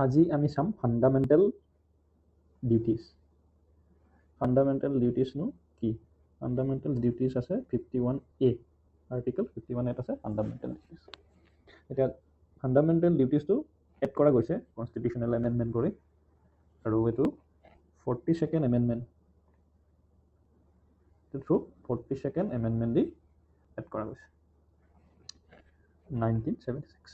আজি আমি চাম ফান্ডামেন্টাল ডিউটিজ। ফান্ডামেন্টাল ডিউটিজ নো কি? ফান্ডামেন্টাল ডিউটিজ আছে 51A, আৰ্টিকল 51A আছে ফান্ডামেন্টাল ডিউটিজ। এতিয়া ফান্ডামেন্টাল ডিউটিজটো এড কৰা গৈছে কনষ্টিটিউচনেল এমেণ্ডমেণ্ট কৰি, আৰু এইটো 42nd amendment through 42nd amendment দি এড কৰা গৈছে 1976।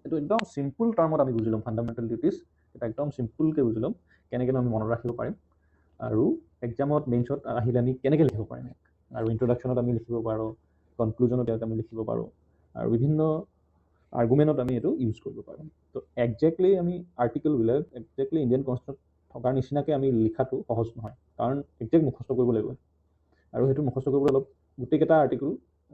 এইটো একদম চিম্পল টাৰ্মত আমি বুজি ল'ম ফান্ডামেণ্টেল ডিউটিজ। এটা একদম চিম্পলকৈ বুজি ল'ম কেনেকৈ আমি মনত ৰাখিব পাৰিম, আৰু এক্সামত মেইনছত আহিলে আমি কেনেকৈ লিখিব পাৰিম, আৰু ইন্ট্ৰডাকশ্যনত আমি লিখিব পাৰোঁ, কনক্লুজনত ইয়াত আমি লিখিব পাৰোঁ, আৰু বিভিন্ন আৰ্গুমেণ্টত আমি এইটো ইউজ কৰিব পাৰোঁ। তো একজেক্টলি আমি আৰ্টিকলবিলাক একজেক্টলি ইণ্ডিয়ান কনষ্টিটিউশ্যনত থকাৰ নিচিনাকৈ আমি লিখাটো সহজ নহয়, কাৰণ একজেক্ট মুখস্থ কৰিব লাগিব, আৰু সেইটো মুখস্থ কৰিবলৈ অলপ গোটেইকেইটা আৰ্টিকল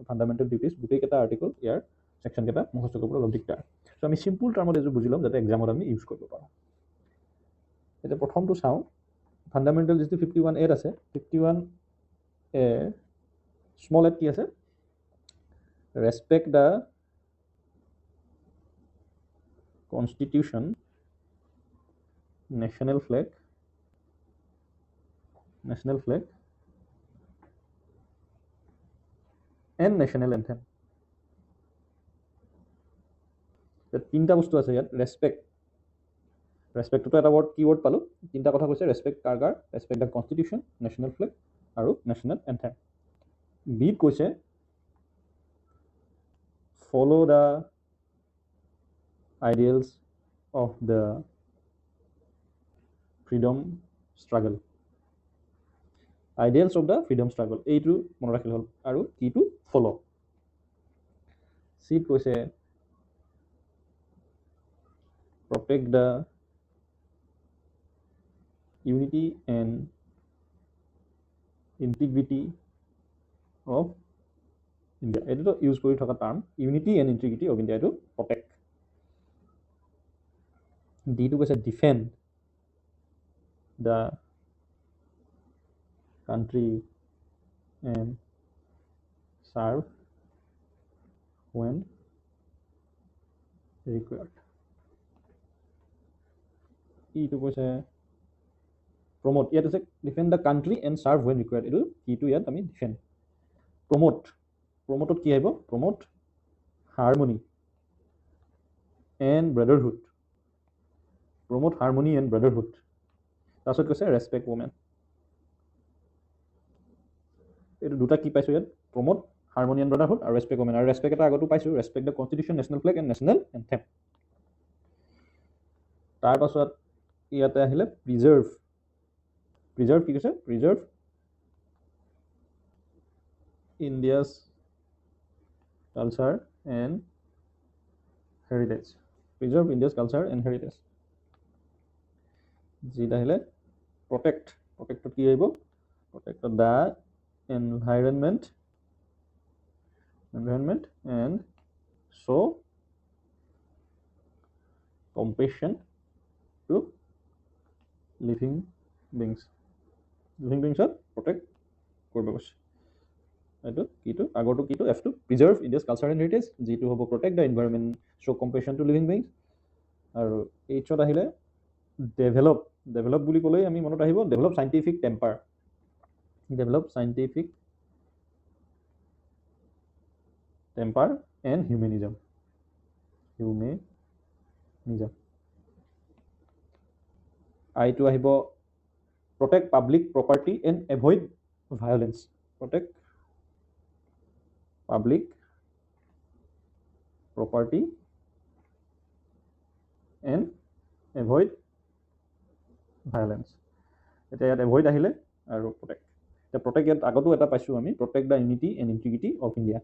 ফান্ডামেণ্টেল ডিউটিজ গোটেইকেইটা আৰ্টিকল ইয়াৰ ছেকশ্যনকেইটা মুখস্থ কৰিবলৈ অলপ দিগদাৰ। চ' আমি চিম্পল টাৰ্মত এইটো বুজি ল'ম যাতে এক্সামত আমি ইউজ কৰিব পাৰোঁ। এতিয়া প্ৰথমটো চাওঁ, ফান্ডামেণ্টেল যিটো 51A আছে, 51A স্মল এড কি আছে? Respect the constitution, national flag and national anthem. তিনিটা বস্তু আছে ইয়াত। ৰেচপেক্টটো এটা ৱৰ্ড, কি ৱৰ্ড পালোঁ, তিনিটা কথা কৈছে। ৰেচপেক্ট কাৰ কাৰ? Respect the constitution, national flag আৰু নেশ্যনেল এন্থেম। বিত কৈছে follow the ideals of the freedom struggle. Ideals of the freedom struggle, এইটো মনত ৰাখিলে হ'ল, আৰু কিটো ফলো। চিত কৈছে protect the unity and integrity of India. এইটো ইউজ কৰি থকা term, unity and integrity of India, এইটো প্ৰটেক্ট। ডিটো কৈছে defend the country and serve when required. ইটো কৈছে প্ৰমোট, ইয়াত আছে defend the country and serve when required, এইটো কিটো ইয়াত আমি ডিফেণ্ড। প্ৰমোটত কি আহিব? Promote harmony and brotherhood. Promote harmony and brotherhood. তাৰপিছত কৈছে ৰেচপেক্ট ওমেন। এইটো দুটা কি পাইছোঁ ইয়াত? প্ৰমোট হাৰমনি এণ্ড ব্ৰাদাৰহুড আৰু ৰেচপেক্ট ওমেন। আৰু ৰেচপেক্ট এটা আগতো পাইছোঁ, respect the constitution, national flag and national anthem. তাৰপাছত ইয়াতে আহিলে প্ৰিজাৰ্ভ। প্ৰিজাৰ্ভ কি কৈছে? Preserve India's culture and heritage. Preserve India's culture and heritage. যিত আহিলে প্ৰটেক্ট। প্ৰটেক্টত কি আহিব? প্ৰটেক্টত the environment and show compassion to living beings. Living বিংছত প্ৰটেক্ট কৰিব কৈছে। এইটো কিটো? আগৰটো কিটো? এফটো preserve India's culture and heritage, যিটো হ'ব protect the environment, show' compassion to living beings. আৰু এইচত আহিলে ডেভেলপ। ডেভেলপ বুলি ক'লেই আমি মনত আহিব develop scientific temper. Develop scientific temper and humanism. আইটো আহিব protect public property and avoid violence. Protect public property and avoid violence. এতিয়া ইয়াত avoid আহিলে আৰু protect। এতিয়া protect ইয়াত আগতো এটা পাইছোঁ আমি, protect the unity and integrity of India.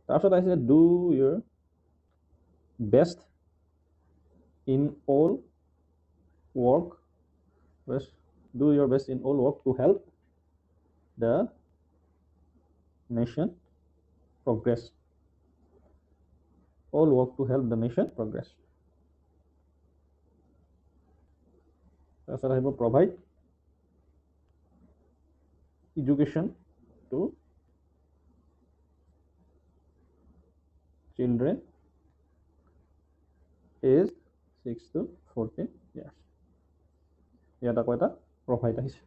তাৰপিছত আহিছে do your best in all work, do your best in all work to help the nation progress. All work to help the nation progress. তাৰপিছত আহিব provide education to children aged 6 to 14 years. ইয়াত আকৌ এটা provide আহিছে।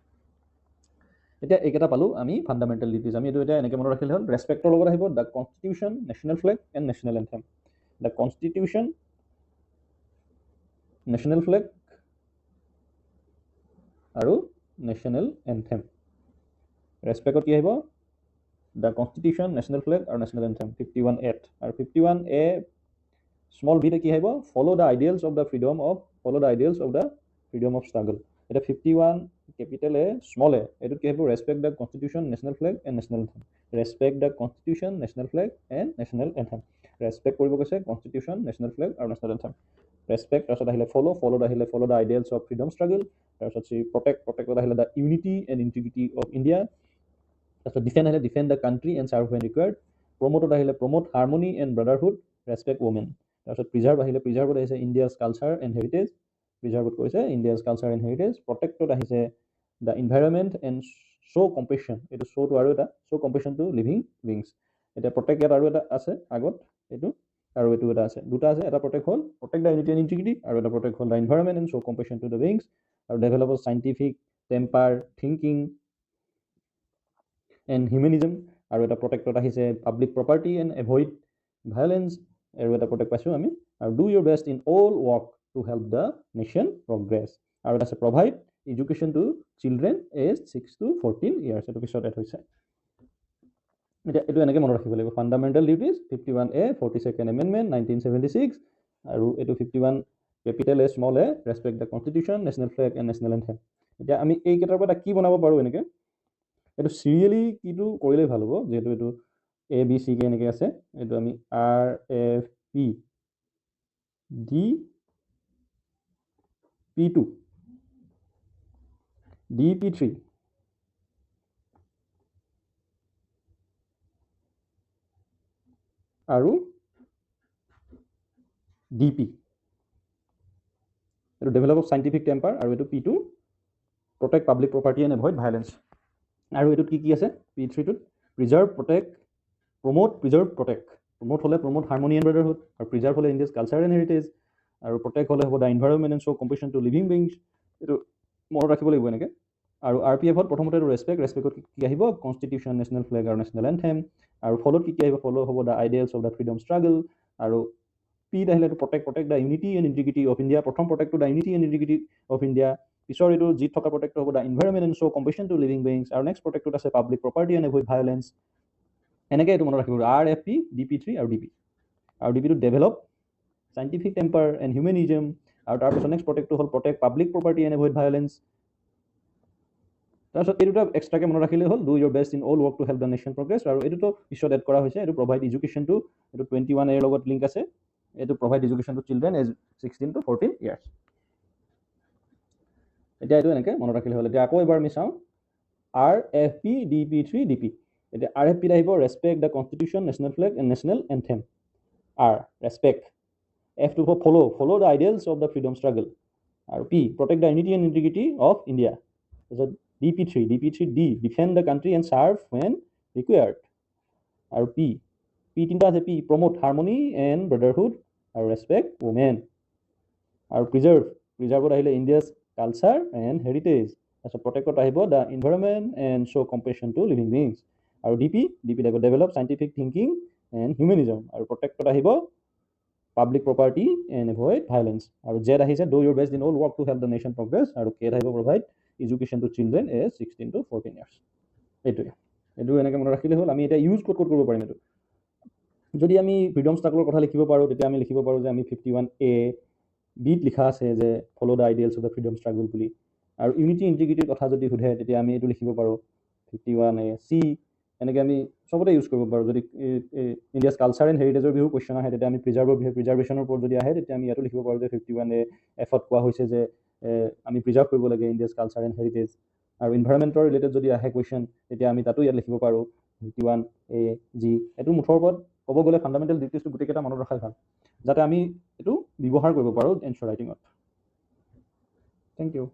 এতিয়া এইকেইটা পালোঁ আমি ফাণ্ডামেণ্টেল ডিউটিজ। আমি এইটো এতিয়া এনেকৈ মনত ৰাখিলে হ'ল। ৰেচপেক্টৰ লগত আহিব the constitution, national flag and national anthem. The constitution, national flag আৰু নেশ্যনেল এন্থেম। ৰেচপেক্টত কি আহিব? দ্য কনষ্টিটিউশ্যন, নেশ্যনেল ফ্লেগ আৰু নেশ্যনেল এন্থেম 51A। আৰু 51A স্মল ভিতে কি আহিব? Follow the ideals of the freedom of struggle. এটা 51 capital A small a এইটো কি হ'ব? Respect the constitution, national flag and national anthem. Respect the constitution, national flag and national anthem. Respect কৰিব কৈছে constitution, national flag আৰু national anthem. Respect, তাৰপিছত আহিলে ফলোত আহিলে follow the ideals of freedom struggle. তাৰপিছত প্ৰটেক্টত আহিলে the unity and integrity of India. তাৰপিছত defend the country and serve when required. প্ৰমোটত আহিলে promote harmony and brotherhood, respect women. তাৰপিছত প্ৰিজাৰ্ভত আহিছে ইণ্ডিয়াছ কালচাৰ এণ্ড হেৰিটেজ। প্ৰিজাৰ্ভত কৈছে ইণ্ডিয়াছ কালচাৰ এণ্ড হেৰিটেজ। প্ৰটেক্টত আহিছে the environment and show' compassion. এইটো শ্ব'টো আৰু এটা show' compassion to living beings. এতিয়া প্ৰটেক্ট ইয়াত আৰু এটা আছে আগত, এইটো আৰু এইটো এটা আছে, দুটা আছে। এটা প্ৰটেক্ট হ'ল protect the unity and integrity, আৰু এটা প্ৰটেক্ট হ'ল the environment and show' compassion to the beings. আৰু develop scientific temper, thinking and humanism. আৰু এটা প্ৰটেক্টত আহিছে public property and avoid violence. আৰু এটা প্ৰটেক্ট পাইছোঁ আমি, আৰু do your best in all work to help the nation progress. আৰু এটা আছে provide education to children age 6 to 14 years। এইটো পিছত এড হৈছে। এতিয়া এইটো এনেকৈ মনত ৰাখিব লাগিব। Fundamental duties 51A, 42nd Amendment 1976, আৰু এইটো 51 capital A small a, respect the constitution, national flag and national anthem. এতিয়া আমি এইকেইটাৰ পৰা কি বনাব পাৰোঁ এনেকৈ? এইটো চিৰিয়েলি কিটো কৰিলেই ভাল হ'ব, যিহেতু এইটো ABC এনেকৈ আছে। এইটো আমি RFP DP2 DP3 আৰু DP, এইটো ডেভেলপ চাইণ্টিফিক টেম্পাৰ, আৰু এইটো P2 protect public property and avoid violence. আৰু এইটোত কি আছে? P3টোত preserve, protect, preserve, protect. Promote হ'লে প্ৰমোট হাৰমনি এণ্ড ব্ৰাদাৰহুড, আৰু প্ৰিজাৰ্ভ হ'লে ইণ্ডিয়াছ কালচাৰ এণ্ড হেৰিটেজ, আৰু প্ৰটেক্ট হ'লে হ'ব the environment and show' compassion to living beings. এইটো মনত ৰাখিব লাগিব এনেকৈ। আৰু RPFত প্ৰথমতে এইটো ৰেচপেক্টত কি আহিব? কনষ্টিটিউশ্যন, নেশ্যনেল ফ্লেগ আৰু নেশ্যনেল এন্থেম। আৰু ফলোত কি আহিব? ফলো হ'ব the ideals of the freedom struggle. আৰু পিত আহিলে এইটো protect the unity and integrity of India. প্ৰথম প্ৰটেক্টটো the unity and integrity of India. পিছৰ এইটো জিত থকা প্ৰটেক্টটো হ'ব the environment and show' compassion to living beings. আৰু নেক্সট প্ৰটেক্টটোত আছে public property and avoid violence. এনেকৈ এইটো মনত ৰাখিব। RFP, DP3 আৰু DP। আৰু DP টো develop scientific temper and humanism. আৰু তাৰপিছত নেক্সট প্ৰটেক্টটো হ'ল protect public property and avoid violence. তাৰপিছত এই দুটা এক্সট্ৰাকৈ মনত ৰাখিলে হ'ল, do your best in all work to help the nation progress. আৰু এইটোতো পিছত এড কৰা হৈছে। এইটো প্ৰভাইড এডুকেশ্যনটো, এইটো 21A লগত লিংক আছে। এইটো provide education to children age 16 to 14 years। এতিয়া এইটো এনেকৈ মনত ৰাখিলে হ'ল। এতিয়া আকৌ এবাৰ আমি চাওঁ RFP DP3 DP। এতিয়া RFPত আহিব respect the constitution, national flag and national anthem. Respect. F to follow the ideals of the freedom struggle. আৰু P, protect the unity and integrity of India. তাৰপিছত DP3D, defend the country and serve when required. আৰু P তিনিটা আছে। P, promote harmony and brotherhood আৰু respect women. আৰু প্ৰিজাৰ্ভত আহিলে India's culture and heritage. তাৰপিছত প্ৰটেক্টত আহিব the environment and show' compassion to living beings. আৰু DPত আহিব develop scientific thinking and humanism. আৰু প্ৰটেক্টত আহিব public property and avoid violence. আৰু জেড আহিছে do your best in all work to help the nation progress. আৰু কেত আহিব provide education to children age 16 to 14 years। এইটো এনেকৈ মনত ৰাখিলে হ'ল। আমি এতিয়া ইউজ ক'ত কৰিব পাৰিম এইটো? যদি আমি ফ্ৰীডম ষ্ট্ৰাগলৰ কথা লিখিব পাৰোঁ, তেতিয়া আমি লিখিব পাৰোঁ যে আমি 51A বিত লিখা আছে যে follow the ideals of the freedom struggle বুলি। আৰু ইউনিটি ইণ্টিগ্ৰিটিৰ কথা যদি সোধে, তেতিয়া আমি এইটো লিখিব পাৰোঁ 51AC। এনেকৈ আমি চবতে ইউজ কৰিব পাৰোঁ। যদি ইণ্ডিয়াছ কালচাৰ এণ্ড হেৰিটেজৰ বিষয়ে কুৱেশ্যন আহে, তেতিয়া আমি প্ৰিজাৰ্ভেশ্যনৰ ওপৰত যদি আহে, তেতিয়া আমি ইয়াতো লিখিব পাৰোঁ যে 51AFত কোৱা হৈছে যে আমি প্ৰিজাৰ্ভ কৰিব লাগে ইণ্ডিয়াছ কালচাৰ এণ্ড হেৰিটেজ। আৰু ইনভাইৰনমেণ্টৰ ৰিলেটেড যদি আহে কুৱেশ্যন, তেতিয়া আমি তাতো ইয়াত লিখিব পাৰোঁ 51AG। এইটো মুঠৰ ওপৰত ক'ব গ'লে ফাণ্ডামেণ্টেল ডিউটিজটো গোটেইকেইটা মনত ৰখাই ভাল, যাতে আমি এইটো ব্যৱহাৰ কৰিব পাৰোঁ এনচাৰ ৰাইটিঙত। Thank U.